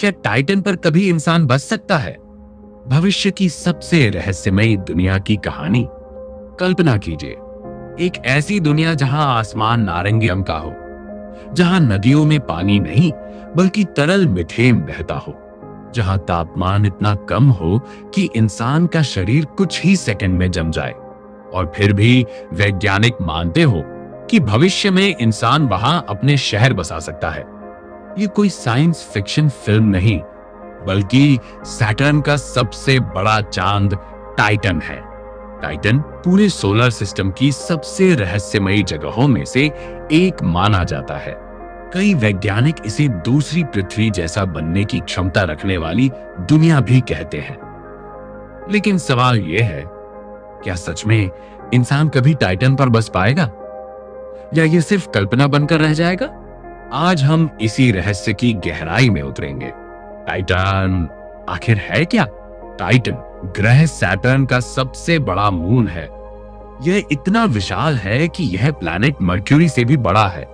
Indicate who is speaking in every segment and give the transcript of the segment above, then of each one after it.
Speaker 1: क्या टाइटन पर कभी इंसान बस सकता है? भविष्य की सबसे रहस्यमयी दुनिया की कहानी। कल्पना कीजिए, एक ऐसी दुनिया जहां आसमान नारंगी रंग का हो, जहां नदियों में पानी नहीं बल्कि तरल मीथेन बहता हो, जहां तापमान इतना कम हो कि इंसान का शरीर कुछ ही सेकंड में जम जाए, और फिर भी वैज्ञानिक मानते हो कि भविष्य में इंसान वहां अपने शहर बसा सकता है। ये कोई साइंस फिक्शन फिल्म नहीं, बल्कि सैटर्न का सबसे बड़ा चांद टाइटन है। टाइटन पूरे सोलर सिस्टम की सबसे रहस्यमयी जगहों में से एक माना जाता है। कई वैज्ञानिक इसे दूसरी पृथ्वी जैसा बनने की क्षमता रखने वाली दुनिया भी कहते हैं। लेकिन सवाल यह है, क्या सच में इंसान कभी टाइटन पर बस पाएगा, या ये सिर्फ कल्पना बनकर रह जाएगा? आज हम इसी रहस्य की गहराई में उतरेंगे। टाइटन आखिर है क्या? टाइटन ग्रह सैटर्न का सबसे बड़ा मून है। यह इतना विशाल है कि यह प्लैनेट मर्क्यूरी से भी बड़ा है।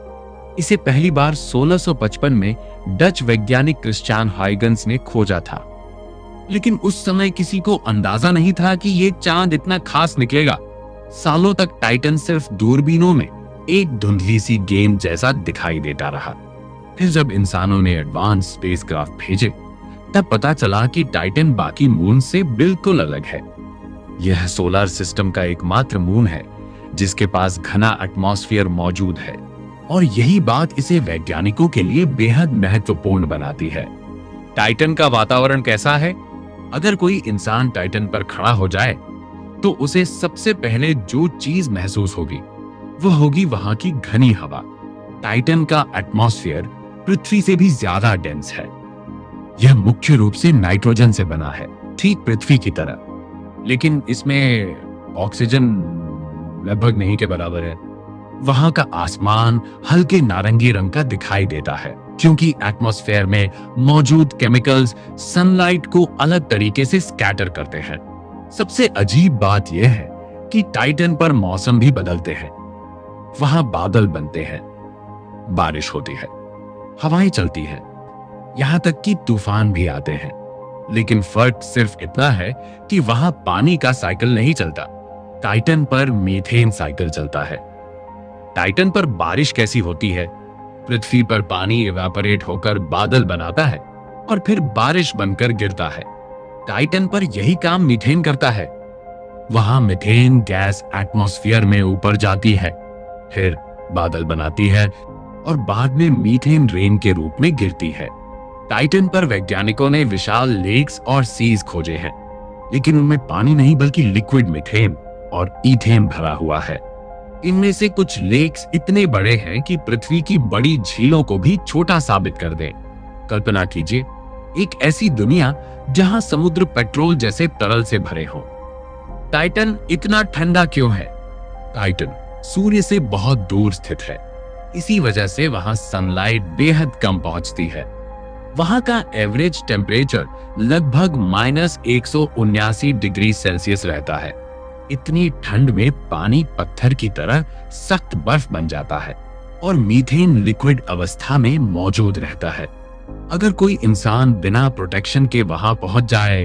Speaker 1: इसे पहली बार 1655 में डच वैज्ञानिक क्रिश्चियन हाइगन्स ने खोजा था, लेकिन उस समय किसी को अंदाजा नहीं था कि यह चांद इतना खास निकलेगा। सालों तक टाइटन सिर्फ दूरबीनों में एक धुंधली सी गेंद जैसा दिखाई देता रहा। फिर जब इंसानों ने एडवांस स्पेसक्राफ्ट भेजे, तब पता चला कि टाइटन बाकी मून से बिल्कुल अलग है। यह सोलर सिस्टम का एकमात्र मून है जिसके पास घना एटमॉस्फेयर मौजूद है, और यही बात इसे वैज्ञानिकों के लिए बेहद महत्वपूर्ण बनाती है। टाइटन का वातावरण कैसा है? अगर कोई इंसान टाइटन पर खड़ा हो जाए तो उसे सबसे पहले जो चीज महसूस होगी वह होगी वहां की घनी हवा। टाइटन का एटमॉस्फेयर पृथ्वी से भी ज्यादा डेंस है। यह मुख्य रूप से नाइट्रोजन से बना है, ठीक पृथ्वी की तरह, लेकिन इसमें ऑक्सीजन लगभग नहीं के बराबर है। वहां का आसमान हल्के नारंगी रंग का दिखाई देता है, क्योंकि एटमॉस्फेयर में मौजूद केमिकल्स सनलाइट को अलग तरीके से स्कैटर करते हैं। सबसे अजीब बात यह है कि टाइटन पर मौसम भी बदलते हैं। वहां बादल बनते हैं, बारिश होती है, हवाएं चलती हैं, यहां तक कि तूफान भी आते हैं। लेकिन फर्क सिर्फ इतना है कि वहां पानी का साइकिल नहीं चलता, टाइटन पर मीथेन साइकिल चलता है। टाइटन पर बारिश कैसी होती है? पृथ्वी पर पानी इवेपोरेट होकर बादल बनाता है और फिर बारिश बनकर गिरता है। टाइटन पर यही काम मीथेन करता है। वहां मीथेन गैस एटमॉस्फेयर में ऊपर जाती है, फिर बादल बनाती है और बाद में मीथेन रेन के रूप में गिरती है। टाइटन पर वैज्ञानिकों ने विशाल लेक्स और सीज खोजे हैं, लेकिन उनमें पानी नहीं बल्कि लिक्विड मीथेन और ईथेन भरा हुआ है। इनमें से कुछ लेक्स इतने बड़े हैं कि पृथ्वी की बड़ी झीलों को भी छोटा साबित कर दें। कल्पना कीजिए, एक ऐसी दुनिया जहां समुद्र पेट्रोल जैसे तरल से भरे हो। टाइटन इतना ठंडा क्यों है? टाइटन सूर्य से बहुत दूर स्थित है, इसी वजह से वहां सनलाइट बेहद कम पहुंचती है। वहां का एवरेज टेम्परेचर लगभग -179 डिग्री सेल्सियस रहता है। इतनी ठंड में पानी पत्थर की तरह सख्त बर्फ बन जाता है और मीथेन लिक्विड अवस्था में मौजूद रहता है। अगर कोई इंसान बिना प्रोटेक्शन के वहां पहुंच जाए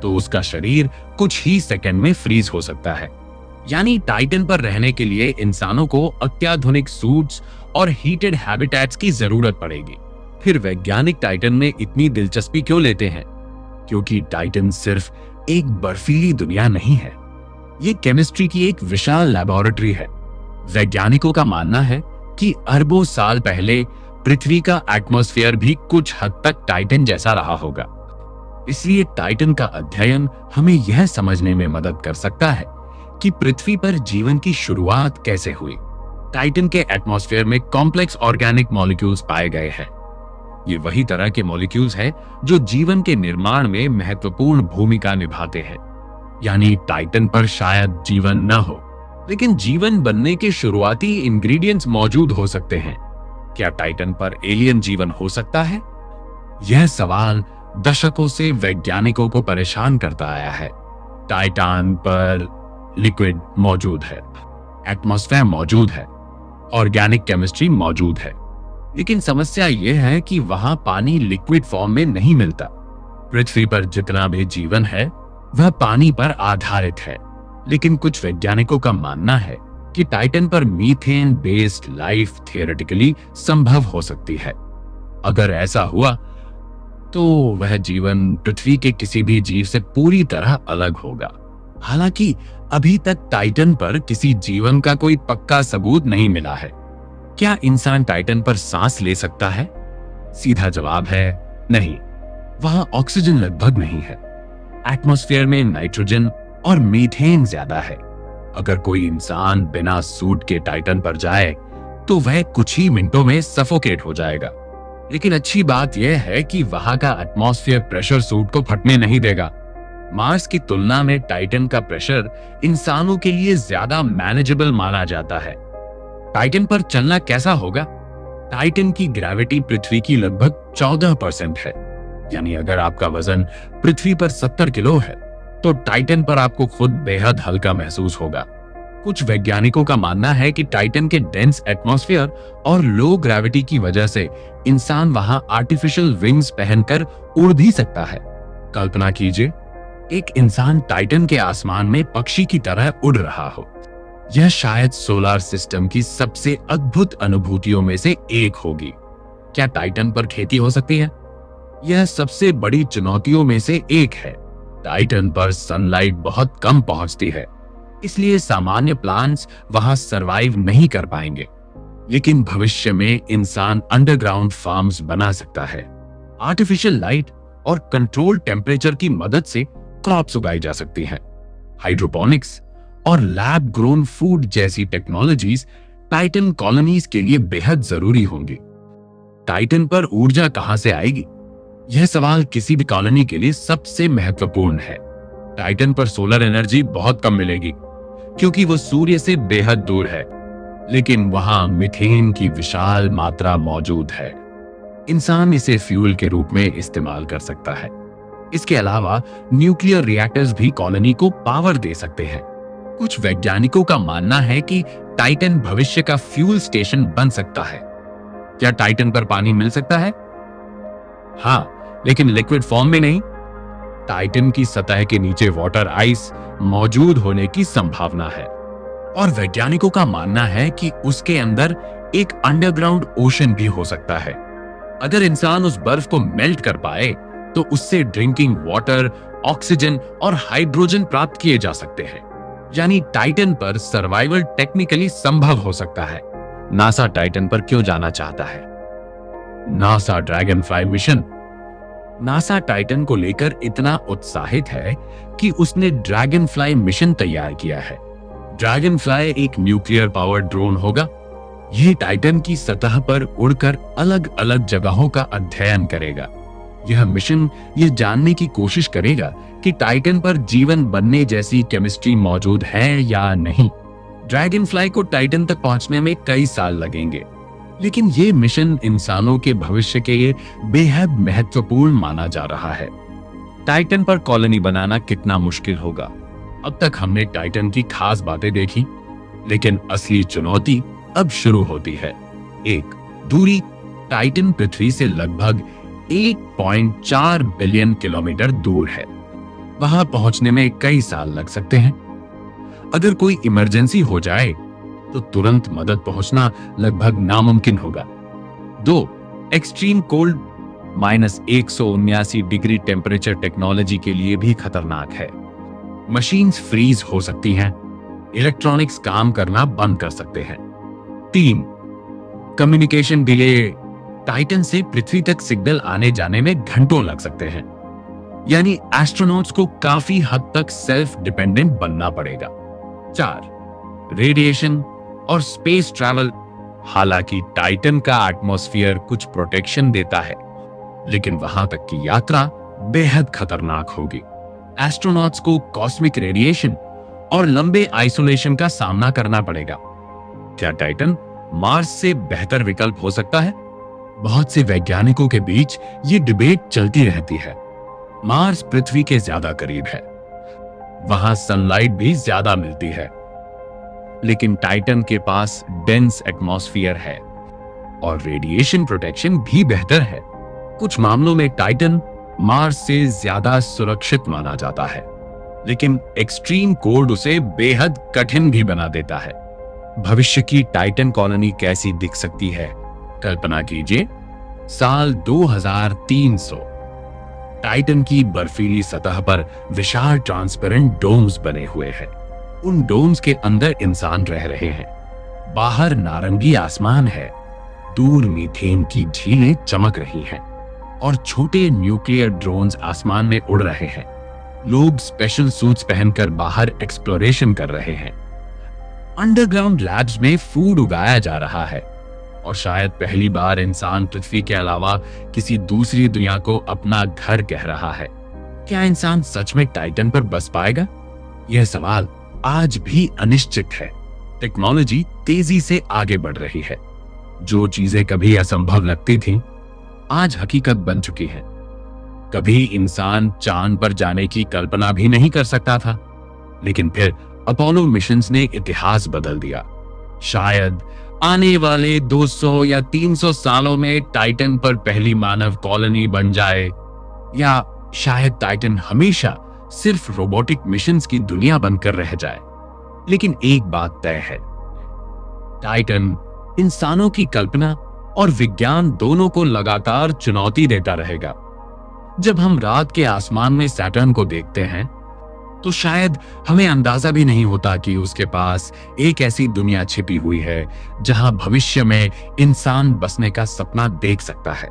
Speaker 1: तो उसका शरीर कुछ ही सेकंड में फ्रीज हो सकता है। यानी टाइटन पर रहने के लिए इंसानों को अत्याधुनिक सूट्स और हीटेड हैबिटेट्स की जरूरत पड़ेगी। फिर वैज्ञानिक टाइटन में इतनी दिलचस्पी क्यों लेते हैं? क्योंकि टाइटन सिर्फ एक बर्फीली दुनिया नहीं है, ये केमिस्ट्री की एक विशाल लैबोरेटरी है। वैज्ञानिकों का मानना है कि अरबों साल पहले पृथ्वी का एटमॉस्फेयर भी कुछ हद तक टाइटन जैसा रहा होगा। इसलिए टाइटन का अध्ययन हमें यह समझने में मदद कर सकता है कि पृथ्वी पर जीवन की शुरुआत कैसे हुई। टाइटन के एटमॉस्फेयर में कॉम्प्लेक्स ऑर्गेनिक मॉलिक्यूल्स पाए गए हैं। ये वही तरह के मॉलिक्यूल्स हैं जो जीवन के निर्माण में महत्वपूर्ण भूमिका निभाते हैं। यानी टाइटन पर शायद जीवन न हो, लेकिन जीवन बनने के शुरुआती इंग्रेडिएंट्स मौजूद हो सकते हैं। क्या टाइटन पर एलियन जीवन हो सकता है? यह सवाल दशकों से वैज्ञानिकों को परेशान करता आया है। टाइटन पर लिक्विड मौजूद है, एटमॉस्फेयर मौजूद है, ऑर्गेनिक केमिस्ट्री मौजूद है, लेकिन समस्या यह है कि वहां पानी लिक्विड फॉर्म में नहीं मिलता। पृथ्वी पर जितना भी जीवन है वह पानी पर आधारित है, लेकिन कुछ वैज्ञानिकों का मानना है कि टाइटन पर मीथेन बेस्ड लाइफ थियोरेटिकली संभव हो सकती है। अगर ऐसा हुआ तो वह जीवन पृथ्वी के किसी भी जीव से पूरी तरह अलग होगा। हालांकि अभी तक टाइटन पर किसी जीवन का कोई पक्का सबूत नहीं मिला है। क्या इंसान टाइटन पर सांस ले सकता है? सीधा जवाब है नहीं। वहां ऑक्सीजन लगभग नहीं है। एटमॉस्फेयर में नाइट्रोजन और मीथेन ज्यादा है। अगर कोई इंसान बिना सूट के टाइटन पर जाए तो वह कुछ ही मिनटों में सफोकेट हो जाएगा। लेकिन अच्छी बात यह है कि वहां का एटमॉस्फेयर प्रेशर सूट को फटने नहीं देगा। मार्स की तुलना में टाइटन का प्रेशर इंसानों के लिए ज्यादा मैनेजेबल माना जाता है। टाइटन पर चलना कैसा होगा? टाइटन की ग्रेविटी पृथ्वी की लगभग 14% है। यानी अगर आपका वजन पृथ्वी पर 70 किलो है तो टाइटन पर आपको खुद बेहद हल्का महसूस होगा। कुछ वैज्ञानिकों का मानना है कि टाइटन के डेंस एटमॉस्फेयर और लो ग्रेविटी की वजह से इंसान वहां आर्टिफिशियल विंग्स पहनकर उड़ भी सकता है। कल्पना कीजिए, एक इंसान टाइटन के आसमान में पक्षी की तरह उड़ रहा हो। यह शायद सोलर सिस्टम की सबसे अद्भुत अनुभूतियों में से एक होगी। क्या टाइटन पर खेती हो सकती है? यह सबसे बड़ी चुनौतियों में से एक है। टाइटन पर सनलाइट बहुत कम पहुंचती है, इसलिए सामान्य प्लांट्स वहां सरवाइव नहीं कर पाएंगे। लेकिन भविष्य में इंसान अंडरग्राउंड फार्म्स बना सकता है। आर्टिफिशियल लाइट और कंट्रोल टेम्परेचर की मदद से क्रॉप्स उगाई जा सकती हैं। हाइड्रोपोनिक्स और लैब ग्रोन फूड जैसी टेक्नोलॉजीज टाइटन कॉलोनीज के लिए बेहद जरूरी होंगी। टाइटन पर ऊर्जा कहां से आएगी? यह सवाल किसी भी कॉलोनी के लिए सबसे महत्वपूर्ण है। टाइटन पर सोलर एनर्जी बहुत कम मिलेगी क्योंकि वो सूर्य से बेहद दूर है, लेकिन वहां मीथेन की विशाल मात्रा मौजूद है। इंसान इसे फ्यूल के रूप में इस्तेमाल कर सकता है। इसके अलावा न्यूक्लियर रिएक्टर्स भी कॉलोनी को पावर दे सकते हैं। कुछ वैज्ञानिकों का मानना है कि टाइटन भविष्य का फ्यूल स्टेशन बन सकता है। क्या टाइटन पर पानी मिल सकता है? हाँ, लेकिन लिक्विड फॉर्म में नहीं। टाइटन की सतह के नीचे वाटर आइस मौजूद होने की संभावना है और वैज्ञानिकों का मानना है कि उसके अंदर एक अंडरग्राउंड ओशन भी हो सकता है। अगर इंसान उस बर्फ को मेल्ट कर पाए तो उससे ड्रिंकिंग वाटर, ऑक्सीजन और हाइड्रोजन प्राप्त किए जा सकते हैं। यानी टाइटन पर सर्वाइवल टेक्निकली संभव हो सकता है। नासा टाइटन पर क्यों जाना चाहता है? NASA Dragonfly mission. NASA Titan को लेकर इतना उत्साहित है कि उसने ड्रैगनफ्लाई मिशन तैयार किया है। ड्रैगनफ्लाई एक न्यूक्लियर पावर्ड ड्रोन होगा। यह टाइटन की सतह पर उड़कर अलग अलग जगहों का अध्ययन करेगा। यह मिशन यह जानने की कोशिश करेगा कि टाइटन पर जीवन बनने जैसी केमिस्ट्री मौजूद है या नहीं। ड्रैगनफ्लाई को टाइटन तक पहुंचने में कई साल लगेंगे, लेकिन यह मिशन इंसानों के भविष्य के लिए बेहद महत्वपूर्ण माना जा रहा है। टाइटन पर कॉलोनी बनाना कितना मुश्किल होगा? अब तक हमने टाइटन की खास बातें देखी, लेकिन असली चुनौती अब शुरू होती है। एक, दूरी। टाइटन पृथ्वी से लगभग 1.4 बिलियन किलोमीटर दूर है। वहां पहुंचने में कई साल लग सकते हैं। अगर कोई इमरजेंसी हो जाए तो तुरंत मदद पहुंचना लगभग नामुमकिन होगा। 2, extreme cold. -179 degree temperature technology के लिए भी खतरनाक है। मशीन्स फ्रीज हो सकती हैं, इलेक्ट्रॉनिक्स काम करना बंद कर सकते हैं। 3, कम्युनिकेशन डिले। टाइटन से पृथ्वी तक सिग्नल आने जाने में घंटों लग सकते हैं, यानी एस्ट्रोनॉट्स को काफी हद तक सेल्फ डिपेंडेंट बनना पड़ेगा। 4, रेडिएशन और स्पेस ट्रैवल। हालांकि टाइटन का एटमॉस्फेयर कुछ प्रोटेक्शन देता है, लेकिन वहां तक की यात्रा बेहद खतरनाक होगी। एस्ट्रोनॉट्स को कॉस्मिक रेडिएशन और लंबे आइसोलेशन का सामना करना पड़ेगा। क्या टाइटन मार्स से बेहतर विकल्प हो सकता है? बहुत से वैज्ञानिकों के बीच ये डिबेट चलती रहती है। मार्स पृथ्वी के ज्यादा करीब है, वहां सनलाइट भी ज्यादा मिलती है, लेकिन टाइटन के पास डेंस एटमॉस्फेयर है। और रेडिएशन प्रोटेक्शन भी बेहतर है। कुछ मामलों में टाइटन मार्स से ज्यादा सुरक्षित माना जाता है, लेकिन एक्सट्रीम कोल्ड उसे बेहद कठिन भी बना देता है। भविष्य की टाइटन कॉलोनी कैसी दिख सकती है? कल्पना कीजिए, साल 2300। टाइटन की बर्फीली सतह पर विशाल ट्रांसपेरेंट डोम्स बने हुए हैं। उन डोम्स के अंदर इंसान रह रहे हैं। बाहर नारंगी आसमान है, दूर मीथेन की झीलें चमक रही हैं और छोटे न्यूक्लियर ड्रोन्स आसमान में उड़ रहे हैं। लोग स्पेशल सूट्स पहनकर बाहर एक्सप्लोरेशन कर रहे हैं। अंडरग्राउंड लैब्स में फूड उगाया जा रहा है और शायद पहली बार इंसान पृथ्वी के अलावा किसी दूसरी दुनिया को अपना घर कह रहा है। क्या इंसान सच में टाइटन पर बस पाएगा? यह सवाल आज भी अनिश्चित है। टेक्नोलॉजी तेजी से आगे बढ़ रही है। जो चीजें कभी असंभव लगती थीं, आज हकीकत बन चुकी हैं। कभी इंसान चांद पर जाने की कल्पना भी नहीं कर सकता था, लेकिन फिर अपोलो मिशंस ने इतिहास बदल दिया। शायद आने वाले 200 या 300 सालों में टाइटन पर पहली मानव कॉलोनी बन जाए, या शायद टाइटन हमेशा सिर्फ रोबोटिक मिशंस की दुनिया बनकर रह जाए। लेकिन एक बात तय है, टाइटन इंसानों की कल्पना और विज्ञान दोनों को लगातार चुनौती देता रहेगा। जब हम रात के आसमान में सैटर्न को देखते हैं, तो शायद हमें अंदाजा भी नहीं होता कि उसके पास एक ऐसी दुनिया छिपी हुई है जहां भविष्य में इंसान बसने का सपना देख सकता है।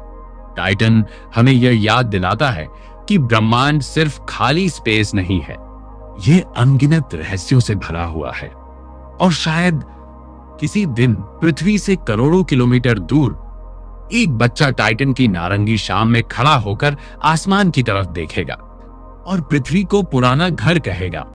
Speaker 1: टाइटन हमें यह याद दिलाता है कि ब्रह्मांड सिर्फ खाली स्पेस नहीं है, यह अनगिनत रहस्यों से भरा हुआ है। और शायद किसी दिन पृथ्वी से करोड़ों किलोमीटर दूर एक बच्चा टाइटन की नारंगी शाम में खड़ा होकर आसमान की तरफ देखेगा और पृथ्वी को पुराना घर कहेगा।